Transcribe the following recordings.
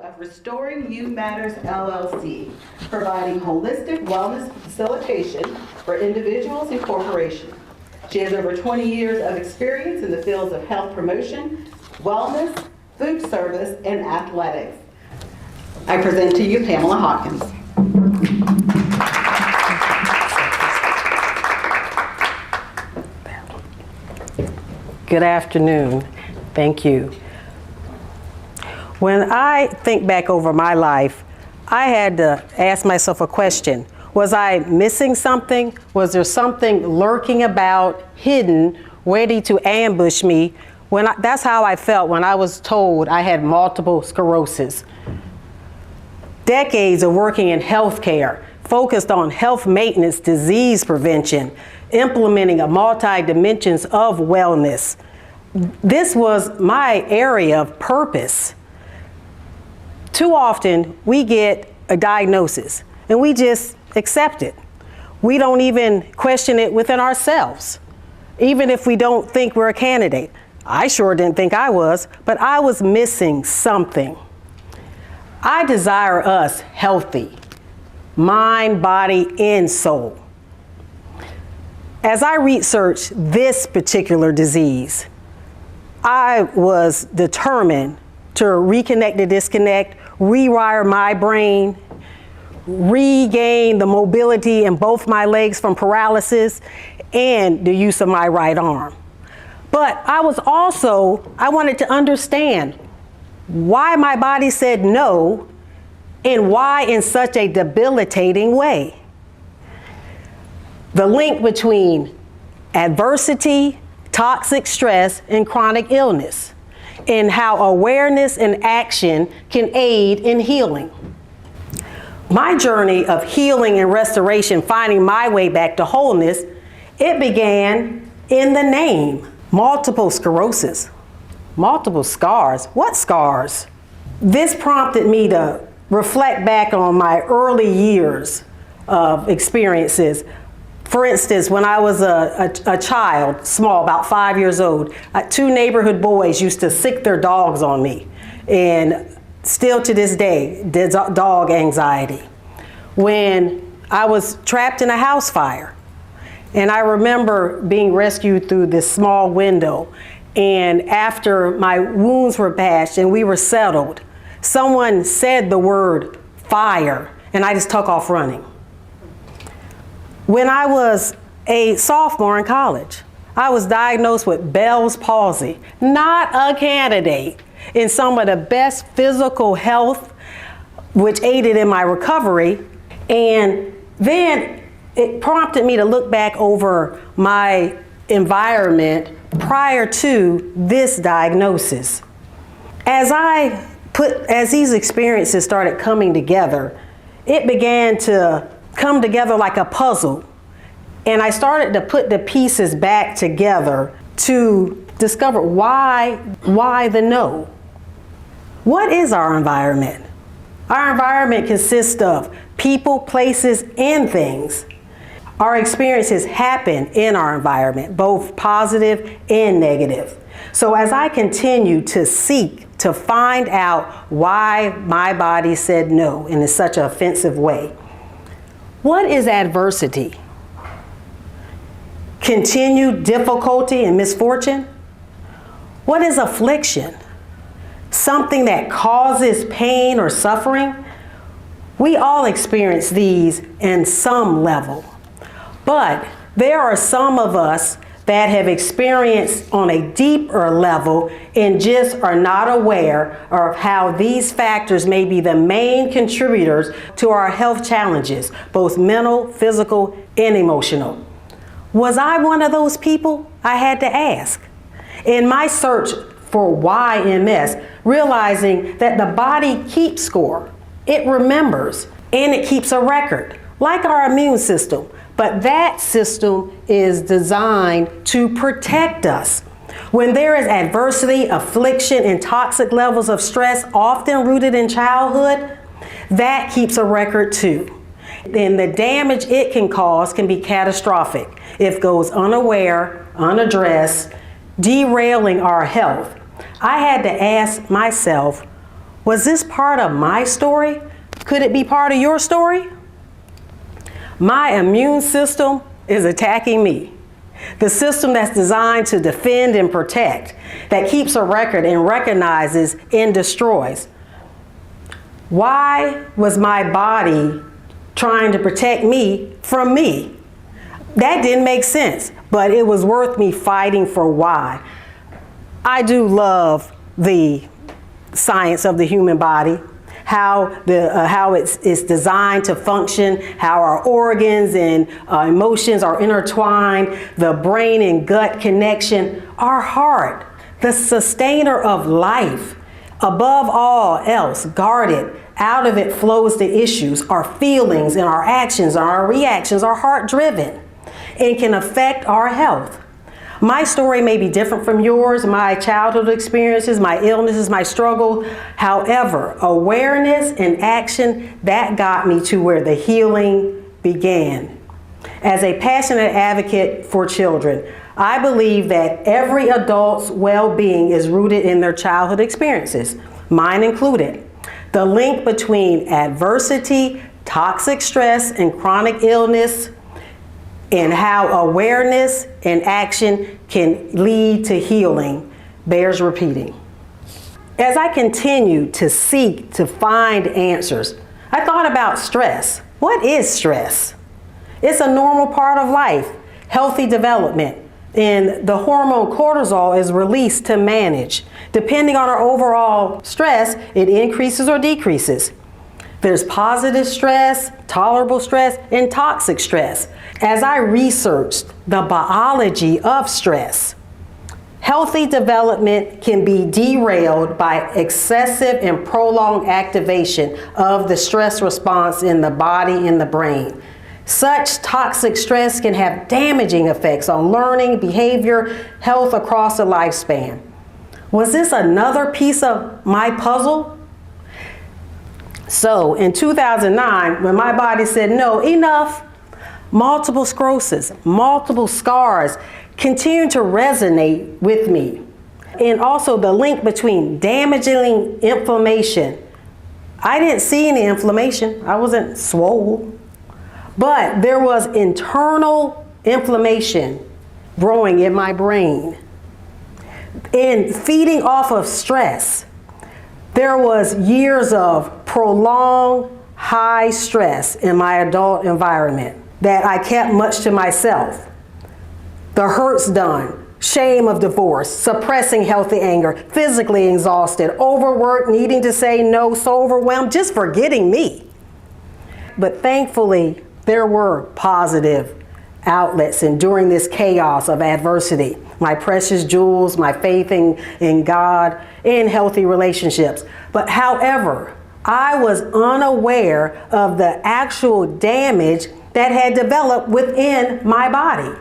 of Restoring You Matters, LLC, providing holistic wellness facilitation for individuals and corporations. She has over 20 years of experience in the fields of health promotion, wellness, food service, and athletics. I present to you Pamela Hawkins. Good afternoon. Thank you. When I think back over my life, I had to ask myself a question. Was I missing something? Was there something lurking about, hidden, ready to ambush me? That's how I felt when I was told I had multiple sclerosis. Decades of working in healthcare, focused on health maintenance, disease prevention, implementing a multi-dimensions of wellness. This was my area of purpose. Too often we get a diagnosis and we just accept it. We don't even question it within ourselves, even if we don't think we're a candidate. I sure didn't think I was, but I was missing something. I desire us healthy, mind, body, and soul. As I researched this particular disease, I was determined to reconnect the disconnect, rewire my brain, regain the mobility in both my legs from paralysis and the use of my right arm. But I wanted to understand why my body said no and why in such a debilitating way. The link between adversity, toxic stress, and chronic illness, and how awareness and action can aid in healing. My journey of healing and restoration, finding my way back to wholeness, it began in the name, multiple sclerosis. Multiple scars. What scars? This prompted me to reflect back on my early years of experiences. For instance, when I was a child, small, about 5 years old, two neighborhood boys used to sick their dogs on me. And still to this day, dog anxiety. When I was trapped in a house fire, and I remember being rescued through this small window, and after my wounds were patched and we were settled, someone said the word fire, and I just took off running. When I was a sophomore in college, I was diagnosed with Bell's palsy, not a candidate in some of the best physical health, which aided in my recovery. And then it prompted me to look back over my environment prior to this diagnosis. As these experiences started coming together, it began to come together like a puzzle. And I started to put the pieces back together to discover why the no. What is our environment? Our environment consists of people, places, and things. Our experiences happen in our environment, both positive and negative. So as I continue to seek to find out why my body said no in such an offensive way, what is adversity? Continued difficulty and misfortune? What is affliction? Something that causes pain or suffering? We all experience these in some level. But there are some of us that have experienced on a deeper level and just are not aware of how these factors may be the main contributors to our health challenges, both mental, physical, and emotional. Was I one of those people? I had to ask. In my search for why MS, realizing that the body keeps score, it remembers, and it keeps a record, like our immune system. But that system is designed to protect us. When there is adversity, affliction, and toxic levels of stress, often rooted in childhood, that keeps a record too. And the damage it can cause can be catastrophic if it goes unaware, unaddressed, derailing our health. I had to ask myself, Was this part of my story? Could it be part of your story? My immune system is attacking me. The system that's designed to defend and protect, that keeps a record and recognizes and destroys. Why was my body trying to protect me from me? That didn't make sense, but it was worth me fighting for why. I do love the science of the human body, how it's designed to function, how our organs and emotions are intertwined, the brain and gut connection, our heart, the sustainer of life. Above all else, guarded, out of it flows the issues, our feelings and our actions, our reactions are heart-driven and can affect our health. My story may be different from yours, my childhood experiences, my illnesses, my struggle. However, awareness and action, that got me to where the healing began. As a passionate advocate for children, I believe that every adult's well-being is rooted in their childhood experiences, mine included. The link between adversity, toxic stress, and chronic illness, and how awareness and action can lead to healing bears repeating. As I continued to seek to find answers, I thought about stress. What is stress? It's a normal part of life, healthy development, and the hormone cortisol is released to manage. Depending on our overall stress, it increases or decreases. There's positive stress, tolerable stress, and toxic stress. As I researched the biology of stress, healthy development can be derailed by excessive and prolonged activation of the stress response in the body and the brain. Such toxic stress can have damaging effects on learning, behavior, health across the lifespan. Was this another piece of my puzzle? So in 2009, when my body said, no, enough, multiple sclerosis, multiple scars continue to resonate with me. And also the link between damaging inflammation. I didn't see any inflammation. I wasn't swole. But there was internal inflammation growing in my brain. And feeding off of stress, there was years of prolonged high stress in my adult environment that I kept much to myself. The hurts done, shame of divorce, suppressing healthy anger, physically exhausted, overworked, needing to say no, so overwhelmed, just forgetting me. But thankfully, there were positive outlets, and during this chaos of adversity, my precious jewels, my faith in God, in healthy relationships. But however, I was unaware of the actual damage that had developed within my body.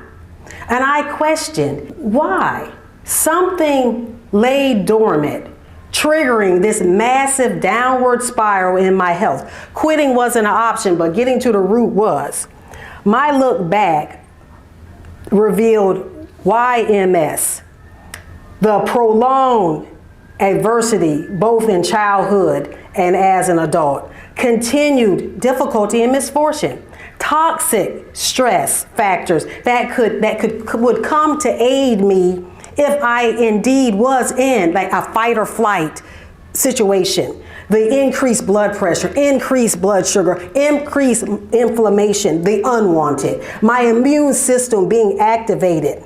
And I questioned why. Something lay dormant, triggering this massive downward spiral in my health. Quitting wasn't an option, but getting to the root was. My look back revealed why MS, the prolonged adversity, both in childhood and as an adult, continued difficulty and misfortune, toxic stress factors that would come to aid me if I indeed was in like a fight or flight situation. The increased blood pressure, increased blood sugar, increased inflammation, the unwanted, my immune system being activated.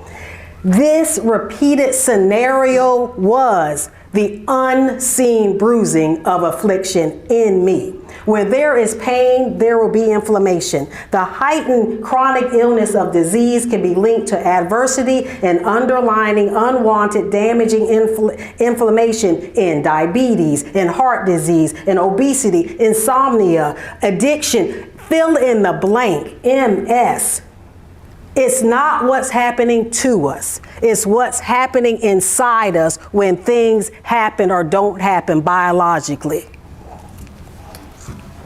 This repeated scenario was the unseen bruising of affliction in me. Where there is pain, there will be inflammation. The heightened chronic illness of disease can be linked to adversity and underlying unwanted damaging inflammation in diabetes, in heart disease, in obesity, insomnia, addiction, fill in the blank, MS. It's not what's happening to us. It's what's happening inside us when things happen or don't happen biologically.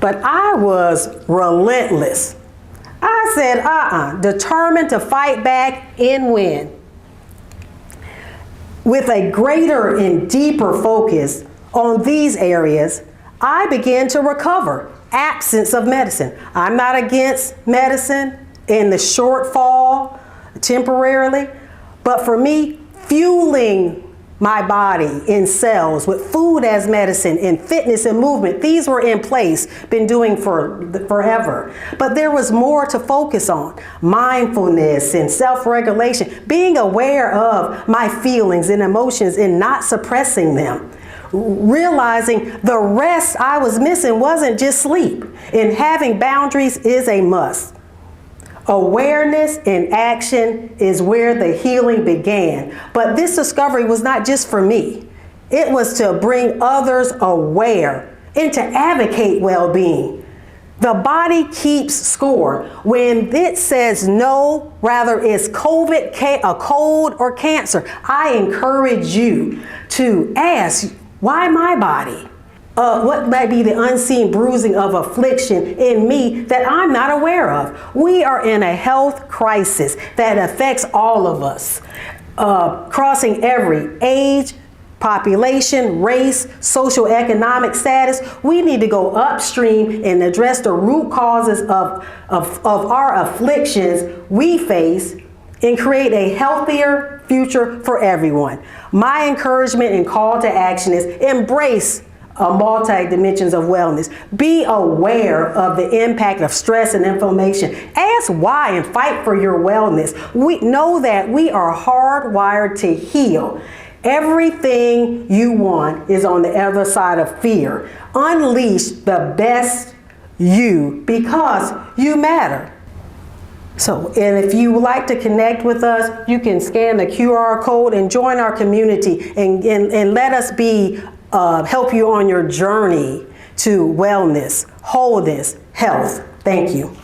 But I was relentless. I said, determined to fight back and win. With a greater and deeper focus on these areas, I began to recover. Absence of medicine. I'm not against medicine in the shortfall temporarily, but for me, fueling my body in cells with food as medicine and fitness and movement, these were in place, been doing for forever. But there was more to focus on. Mindfulness and self-regulation, being aware of my feelings and emotions and not suppressing them. Realizing the rest I was missing wasn't just sleep, and having boundaries is a must. Awareness and action is where the healing began. But this discovery was not just for me. It was to bring others aware and to advocate well-being. The body keeps score. When it says no, rather it's COVID, a cold, or cancer, I encourage you to ask, why my body? What might be the unseen bruising of affliction in me that I'm not aware of? We are in a health crisis that affects all of us, crossing every age, population, race, socioeconomic status. We need to go upstream and address the root causes of our afflictions we face and create a healthier future for everyone. My encouragement and call to action is embrace multi-dimensions of wellness. Be aware of the impact of stress and inflammation. Ask why and fight for your wellness. We know that we are hardwired to heal. Everything you want is on the other side of fear. Unleash the best you because you matter. So, and if you would like to connect with us, you can scan the QR code and join our community and let us help you on your journey to wellness, wholeness, health. Thank you.